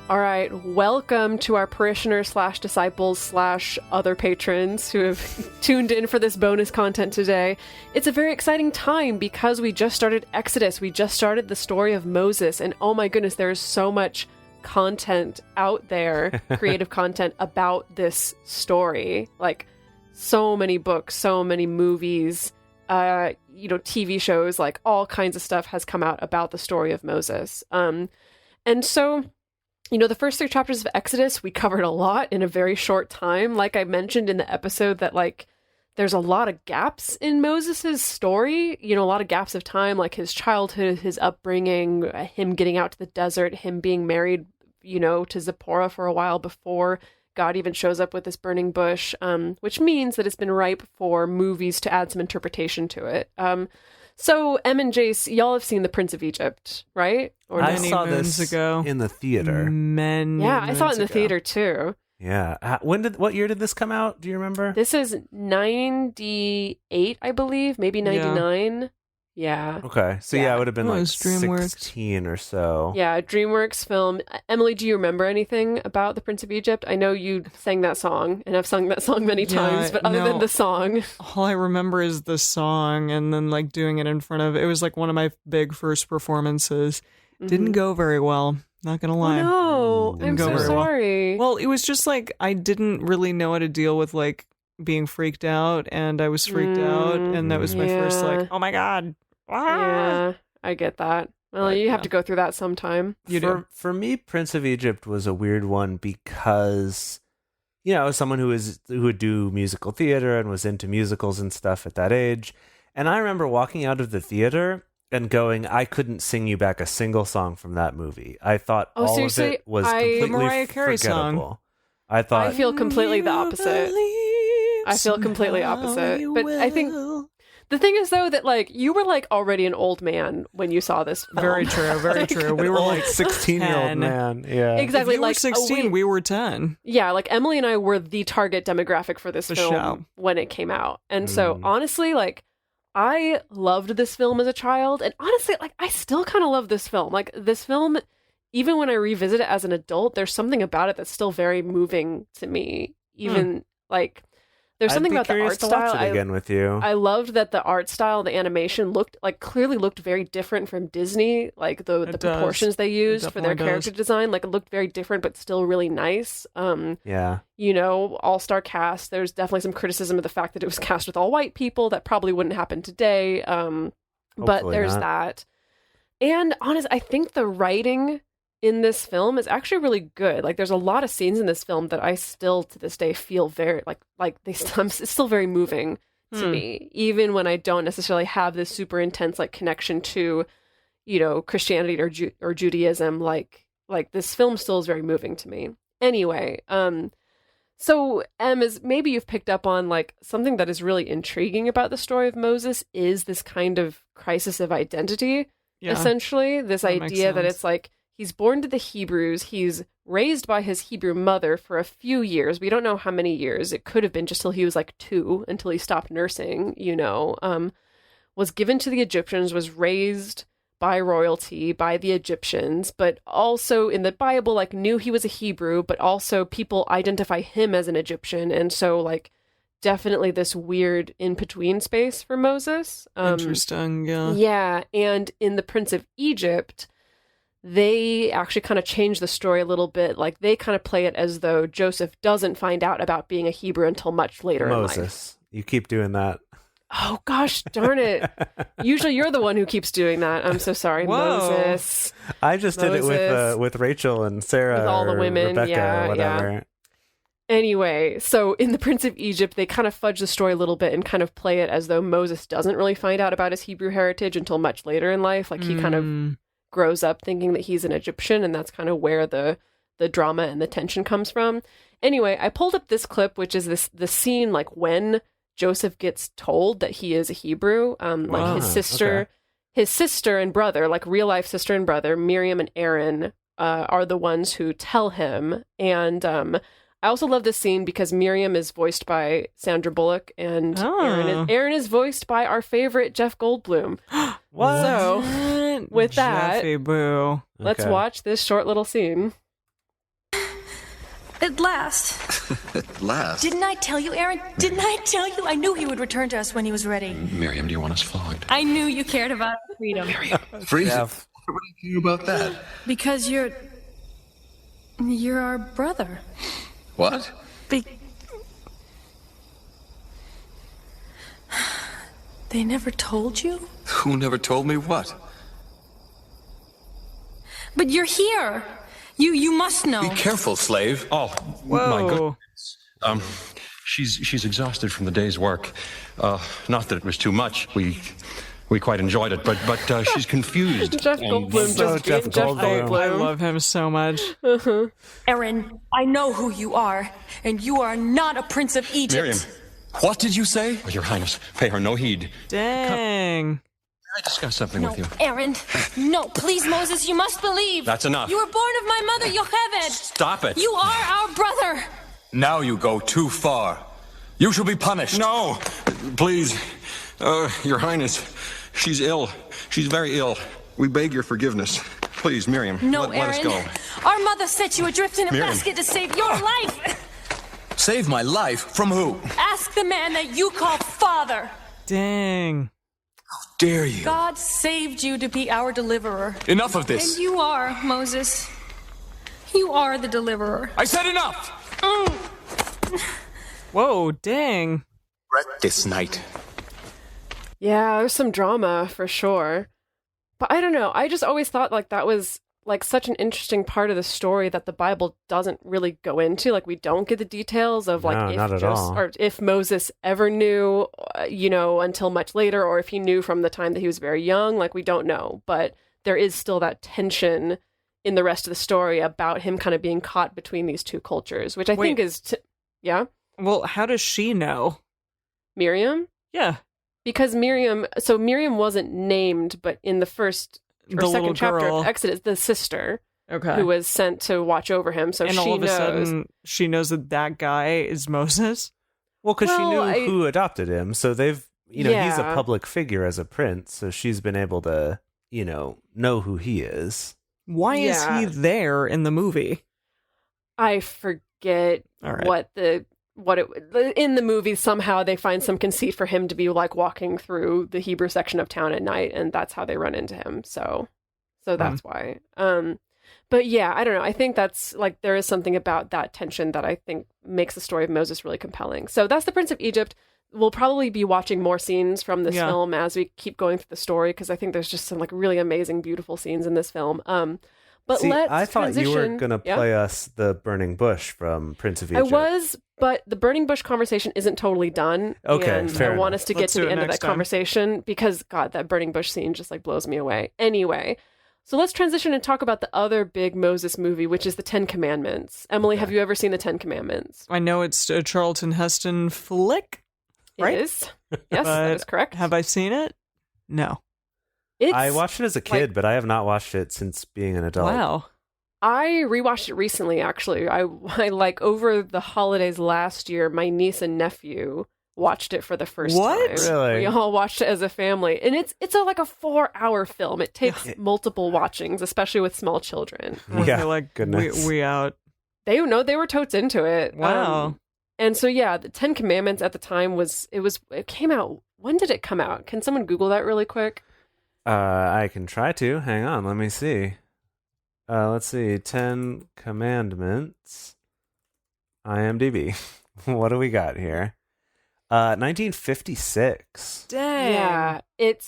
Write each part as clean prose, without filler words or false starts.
All right, welcome to our parishioners / disciples / other patrons who have tuned in for this bonus content today. It's a very exciting time because we just started Exodus. We just started the story of Moses, and oh my goodness, there is so much content out there, creative content about this story. Like, so many books, so many movies, TV shows, like all kinds of stuff has come out about the story of Moses. And so... the first 3 chapters of Exodus, we covered a lot in a very short time. Like I mentioned in the episode that, like, there's a lot of gaps in Moses' story, a lot of gaps of time, like his childhood, his upbringing, him getting out to the desert, him being married, to Zipporah for a while before God even shows up with this burning bush, which means that it's been ripe for movies to add some interpretation to it. So, Em and Jace, y'all have seen The Prince of Egypt, right? Or I saw this ago in the theater. I saw it in the theater too. Yeah. What year did this come out? Do you remember? This is 98, I believe, maybe 99. Yeah. Okay. So it would have been like 16 or so. Yeah, DreamWorks film. Emily, do you remember anything about The Prince of Egypt? I know you sang that song, and I've sung that song many times, but other than the song. All I remember is the song, and then like doing it in front of, it was like one of my big first performances. Mm-hmm. Didn't go very well. Not gonna lie. Oh, no. I'm so sorry. Well, it was just like, I didn't really know how to deal with like being freaked out, and I was freaked out, and that was my first like, oh my God. Yeah, I get that. Well, you have to go through that sometime. For me, Prince of Egypt was a weird one because, someone who would do musical theater and was into musicals and stuff at that age. And I remember walking out of the theater and going, I couldn't sing you back a single song from that movie. I thought all of it was completely Mariah Carey forgettable. Song. I feel completely the opposite. But I think... The thing is, though, that, like, you were, like, already an old man when you saw this film. Very true, very true. We were, like, 16-year-old man. Yeah. Exactly. If you were 16, we were 10. Yeah, like, Emily and I were the target demographic for this film when it came out. And so, honestly, like, I loved this film as a child. And honestly, like, I still kind of love this film. Like, this film, even when I revisit it as an adult, there's something about it that's still very moving to me. Even, like... There's something about the art style. Watch it again with you. I loved that the art style, the animation clearly looked very different from Disney. Like the proportions they used for their character design, like it looked very different, but still really nice. All-star cast. There's definitely some criticism of the fact that it was cast with all white people. That probably wouldn't happen today. But there's that. And honestly, I think the writing in this film is actually really good. Like, there's a lot of scenes in this film that I still to this day feel very it's still very moving to me, even when I don't necessarily have this super intense like connection to, Christianity or Judaism. Like this film still is very moving to me. Anyway, so Em, as maybe you've picked up on, like, something that is really intriguing about the story of Moses is this kind of crisis of identity. Yeah, essentially, this idea that it's like, he's born to the Hebrews. He's raised by his Hebrew mother for a few years. We don't know how many years. It could have been just till he was like 2, until he stopped nursing, was given to the Egyptians, was raised by royalty, by the Egyptians, but also in the Bible, like, knew he was a Hebrew, but also people identify him as an Egyptian. And so, like, definitely this weird in-between space for Moses. Interesting, yeah. Yeah, and in The Prince of Egypt... they actually kind of change the story a little bit. Like, they kind of play it as though Joseph doesn't find out about being a Hebrew until much later in life. Moses, you keep doing that. Oh, gosh, darn it. Usually you're the one who keeps doing that. I'm so sorry, Moses. I just did it with Rachel and Sarah. With all the women, Rebecca, or whatever. Yeah. Anyway, so in The Prince of Egypt, they kind of fudge the story a little bit and kind of play it as though Moses doesn't really find out about his Hebrew heritage until much later in life. Like, he kind of grows up thinking that he's an Egyptian, and that's kind of where the drama and the tension comes from. Anyway, I pulled up this clip, which is the scene, like, when Joseph gets told that he is a Hebrew. Like, his sister and brother, like real life sister and brother, Miriam and Aaron, are the ones who tell him. And I also love this scene because Miriam is voiced by Sandra Bullock, and Aaron is voiced by our favorite Jeff Goldblum. What? So, with that, Jeffy Boo. Let's watch this short little scene. At last. At last? Didn't I tell you, Aaron? Didn't I tell you? I knew he would return to us when he was ready. Miriam, do you want us flogged? I knew you cared about our freedom. Miriam, freeze. Yeah. What do you do about that? Because you're our brother. What? They never told you? Who never told me what? But you're here. You must know. Be careful, slave. Oh, Whoa. my goodness. She's exhausted from the day's work. Not that it was too much. We quite enjoyed it, but she's confused. Jeff Goldblum just Jeff being Jeff Goldblum. Goldblum. I love him so much. Aaron, I know who you are, and you are not a prince of Egypt. Miriam, What did you say? Your Highness, pay her no heed. Dang. Can I discuss something No, with you? Aaron. No, please, Moses, you must believe. That's enough. You were born of my mother, Yocheved. Stop it. You are our brother. Now you go too far. You shall be punished. No, please. Your Highness, she's ill. She's very ill. We beg your forgiveness. Please, Miriam, No, let us Aaron. go. Our mother set you adrift in a Miriam. basket to save your life. Save my life? From who? Ask the man that you call father. Dang. Dare you? God saved you to be our deliverer. Enough of this. And you are, Moses. You are the deliverer. I said enough! Whoa, dang. Regret this night. Yeah, there's some drama for sure. But I don't know. I just always thought like that was like such an interesting part of the story that the Bible doesn't really go into. Like we don't get the details of like No, if not at all. or if Moses ever knew, until much later, or if he knew from the time that he was very young. Like we don't know, but there is still that tension in the rest of the story about him kind of being caught between these two cultures, which I think is, yeah, Well, how does she know? Miriam. Yeah. Because Miriam wasn't named, but in the first or The little second chapter girl. of Exodus, the sister Okay. who was sent to watch over him, so and she all of a knows. sudden, she knows that guy is Moses? Well, because she Well, knew who adopted him, so they've, he's a Yeah. public figure as a prince, so she's been able to, know who he is. Why is Yeah. he there in the movie? I forget All right. in the movie somehow they find some conceit for him to be like walking through the Hebrew section of town at night, and that's how they run into him. So that's why. But yeah, I don't know. I think that's like there is something about that tension that I think makes the story of Moses really compelling. So that's the Prince of Egypt. We'll probably be watching more scenes from this film as we keep going through the story, because I think there's just some like really amazing, beautiful scenes in this film. But See, let's I thought you were transition- going to Yeah? play us the burning bush from Prince of I Egypt. was, but the burning bush conversation isn't totally done. Okay, and fair I want enough. us to get Let's to do the it end of next that time. conversation because, God, that burning bush scene just like blows me away. Anyway, so let's transition and talk about the other big Moses movie, which is the Ten Commandments. Emily, have you ever seen the Ten Commandments? I know it's a Charlton Heston flick. Right? It is. Yes, that But is correct. Have I seen it? No. It's, I watched it as a kid, but I have not watched it since being an adult. Wow. I rewatched it recently, actually. I like over the holidays last year, my niece and nephew watched it for the first What? time. Really? We all watched it as a family. And it's like a 4-hour film. It takes multiple watchings, especially with small children. I Yeah, feel like goodness. we out. They were totes into it. Wow. And so yeah, the Ten Commandments at the time it came out. When did it come out? Can someone Google that really quick? I can try to. Hang on, let me see. Let's see. 10 Commandments. IMDb. What do we got here? 1956. Dang. Yeah. It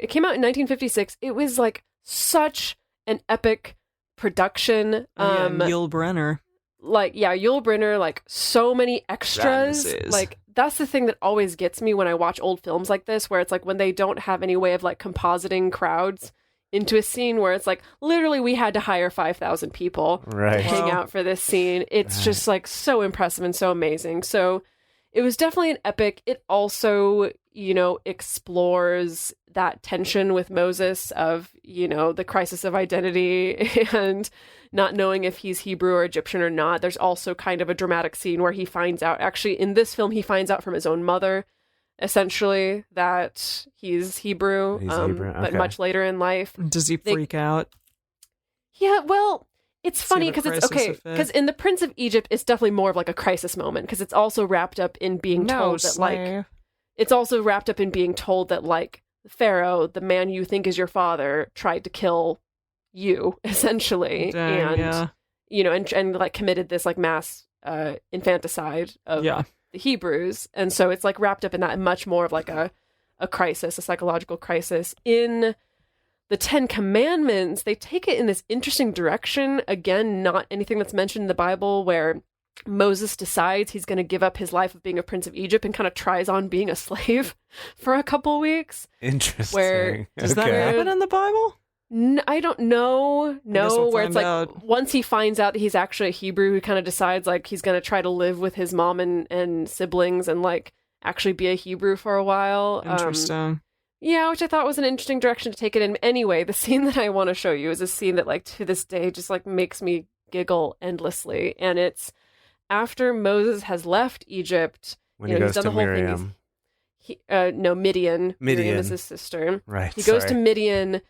came out in 1956. It was like such an epic production. Yul Brynner. Yul Brynner, like so many extras. Ramses. Like that's the thing that always gets me when I watch old films like this, where it's like when they don't have any way of like compositing crowds into a scene where it's like literally we had to hire 5,000 people to Right. hang out for this scene. It's just like so impressive and so amazing. So it was definitely an epic. It also, explores that tension with Moses of, the crisis of identity and not knowing if he's Hebrew or Egyptian or not. There's also kind of a dramatic scene where he finds out, actually in this film, he finds out from his own mother, essentially, that he's Hebrew, He's Hebrew, but okay. much later in life. Does he freak out? Yeah, well, it's funny because it's okay because in the Prince of Egypt, it's definitely more of like a crisis moment because it's also wrapped up in being told that like it's also wrapped up in being told that like Pharaoh, the man you think is your father, tried to kill you essentially, and you know, and like committed this like mass infanticide of the Hebrews, and so it's like wrapped up in that much more of like a crisis, a psychological crisis. In the Ten Commandments, they take it in this interesting direction. Again, not anything that's mentioned in the Bible, where Moses decides he's going to give up his life of being a prince of Egypt and kind of tries on being a slave for a couple weeks. Interesting. Where does that happen in the Bible? I don't know. No, where it's like once he finds out that he's actually a Hebrew, he kind of decides like he's going to try to live with his mom and siblings and like actually be a Hebrew for a while. Interesting. Yeah, which I thought was an interesting direction to take it in. Anyway, the scene that I want to show you is a scene that, like, to this day just, like, makes me giggle endlessly. And it's after Moses has left Egypt. When he goes to Miriam. Midian. Miriam is his sister. Right, He goes to Midian,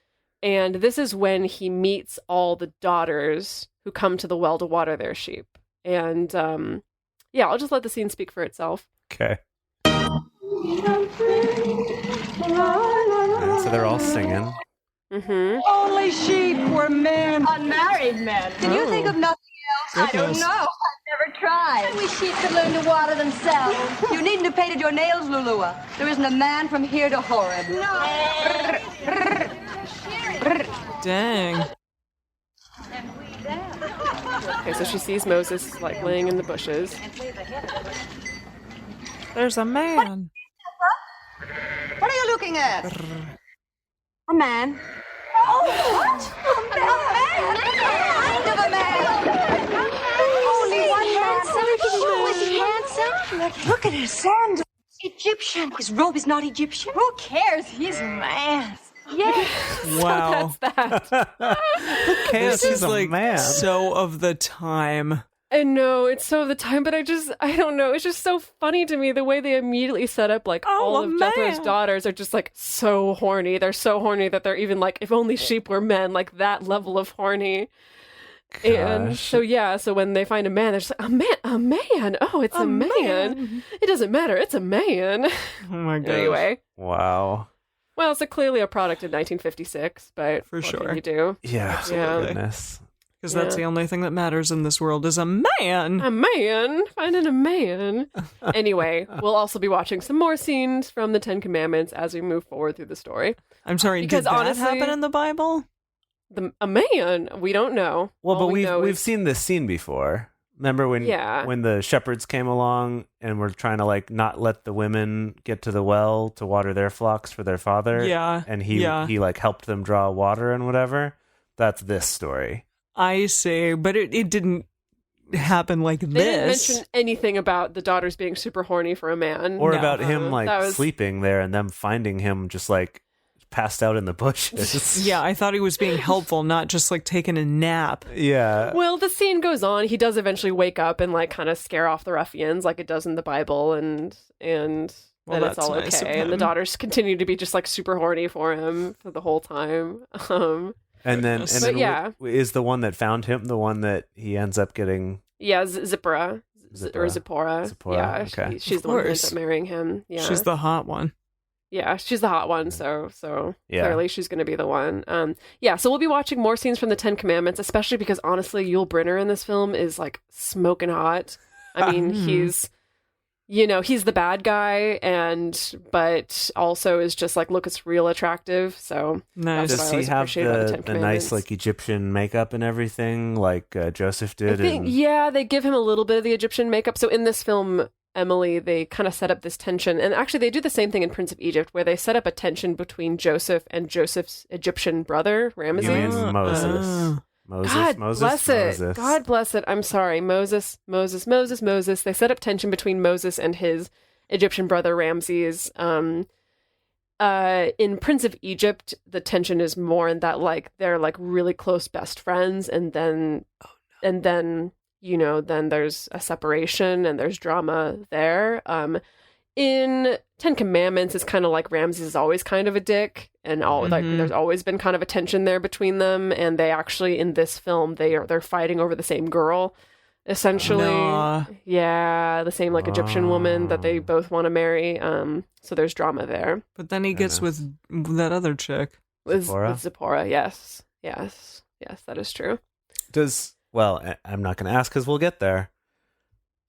and this is when he meets all the daughters who come to the well to water their sheep. And, yeah, I'll just let the scene speak for itself. Okay. And so they're all singing. Mm-hmm. Only sheep were men. Unmarried men. Can you think of nothing else? Goodness. I don't know. I've never tried. I wish sheep could learn to water themselves. You needn't have painted your nails, Lulua. There isn't a man from here to Horeb. Dang. Okay, so she sees Moses, like, laying in the bushes. There's a man. What are you looking at? A man. Oh, what? A man? Kind of a man. Only one man. Was he handsome? Look at his sandals. Egyptian. His robe is not Egyptian. Who cares? He's a man. Yes. Wow. So that's that. Who cares? This He's is a like man. so of the time. I know, it's so of the time, but I don't know. It's just so funny to me the way they immediately set up, like, all of Jethro's daughters are just, like, so horny. They're so horny that they're even, like, if only sheep were men, like, that level of horny. Gosh. And so, yeah, so when they find a man, they're just like, a man. Oh, it's a man. It doesn't matter. It's a man. Oh my god. Anyway. Wow. Well, it's clearly a product of 1956, but For what sure. can you do? Yeah. Yeah. Goodness. Because that's the only thing that matters in this world is a man. A man, finding a man. Anyway, we'll also be watching some more scenes from the Ten Commandments as we move forward through the story. I'm sorry, Because did that honestly- happen in the Bible? A man, we don't know. Well, All but we know we've is- seen this scene before. Remember when the shepherds came along and were trying to like not let the women get to the well to water their flocks for their father? Yeah. And he like helped them draw water and whatever. That's this story. I see, but it didn't happen like They didn't this. mention anything about the daughters being super horny for a man. Or No. about him like That was- sleeping there and them finding him just like passed out in the bushes. Yeah, I thought he was being helpful, not just like taking a nap. Yeah. Well, the scene goes on. He does eventually wake up and like kind of scare off the ruffians like it does in the Bible, and Well, then it's that's all nice of okay. And the him. daughters continue to be just like super horny for him for the whole time. And then But yeah. is the one that found him the one that he ends up getting? Yeah, Zipporah. Or Zipporah. Zipporah, Yeah, okay. she's Of the one who ends course. up marrying him. Yeah. She's the hot one. Yeah, she's the hot one, so Yeah. clearly she's going to be the one. Yeah, so we'll be watching more scenes from the Ten Commandments, especially because honestly, Yul Brynner in this film is like smoking hot. I mean, he's the bad guy, but also is just like looks real attractive. So Nice. That's what I Does he always have appreciate about the Ten the nice Commandments. like Egyptian makeup and everything like Joseph I did? think, yeah, they give him a little bit of the Egyptian makeup. So in this film, Emily, they kind of set up this tension. And actually, they do the same thing in Prince of Egypt, where they set up a tension between Joseph and Joseph's Egyptian brother, Ramesses. You mean Moses? God bless it. Moses. God bless it. I'm sorry. Moses. They set up tension between Moses and his Egyptian brother, Ramses. In Prince of Egypt, the tension is more in that, like, they're, like, really close best friends, and then then there's a separation and there's drama there. in Ten Commandments, it's kind of like Ramses is always kind of a dick, and like there's always been kind of a tension there between them. And they actually, in this film, they're fighting over the same girl, essentially. Yeah, the same like Egyptian woman that they both want to marry. So there's drama there. But then he gets with that other chick. With Zipporah, yes, that is true. I'm not going to ask because we'll get there.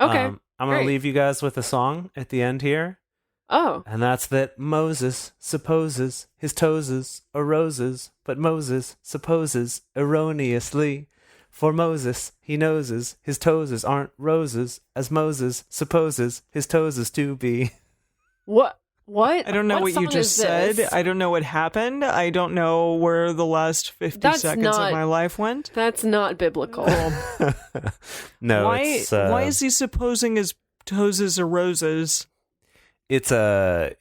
Okay. I'm going to leave you guys with a song at the end here. Oh. And that's that Moses supposes his toes are roses, but Moses supposes erroneously. For Moses, he knows his toes aren't roses, as Moses supposes his toes to be. What? What? I don't know what you just said. I don't know what happened. I don't know where the last 50 seconds of my life went. That's not biblical. No. Why is he supposing his toes are roses? It's a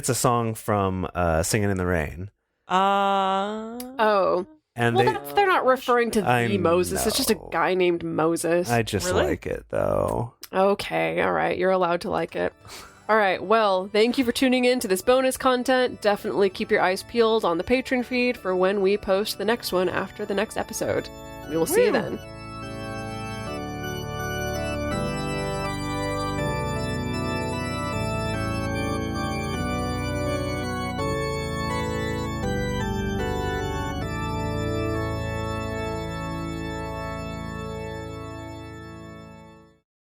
song from Singing in the Rain. Oh. And they're not referring to the Moses. It's just a guy named Moses. I just like it, though. Okay, all right. You're allowed to like it. All right, well, thank you for tuning in to this bonus content. Definitely keep your eyes peeled on the Patreon feed for when we post the next one after the next episode. We will see you then.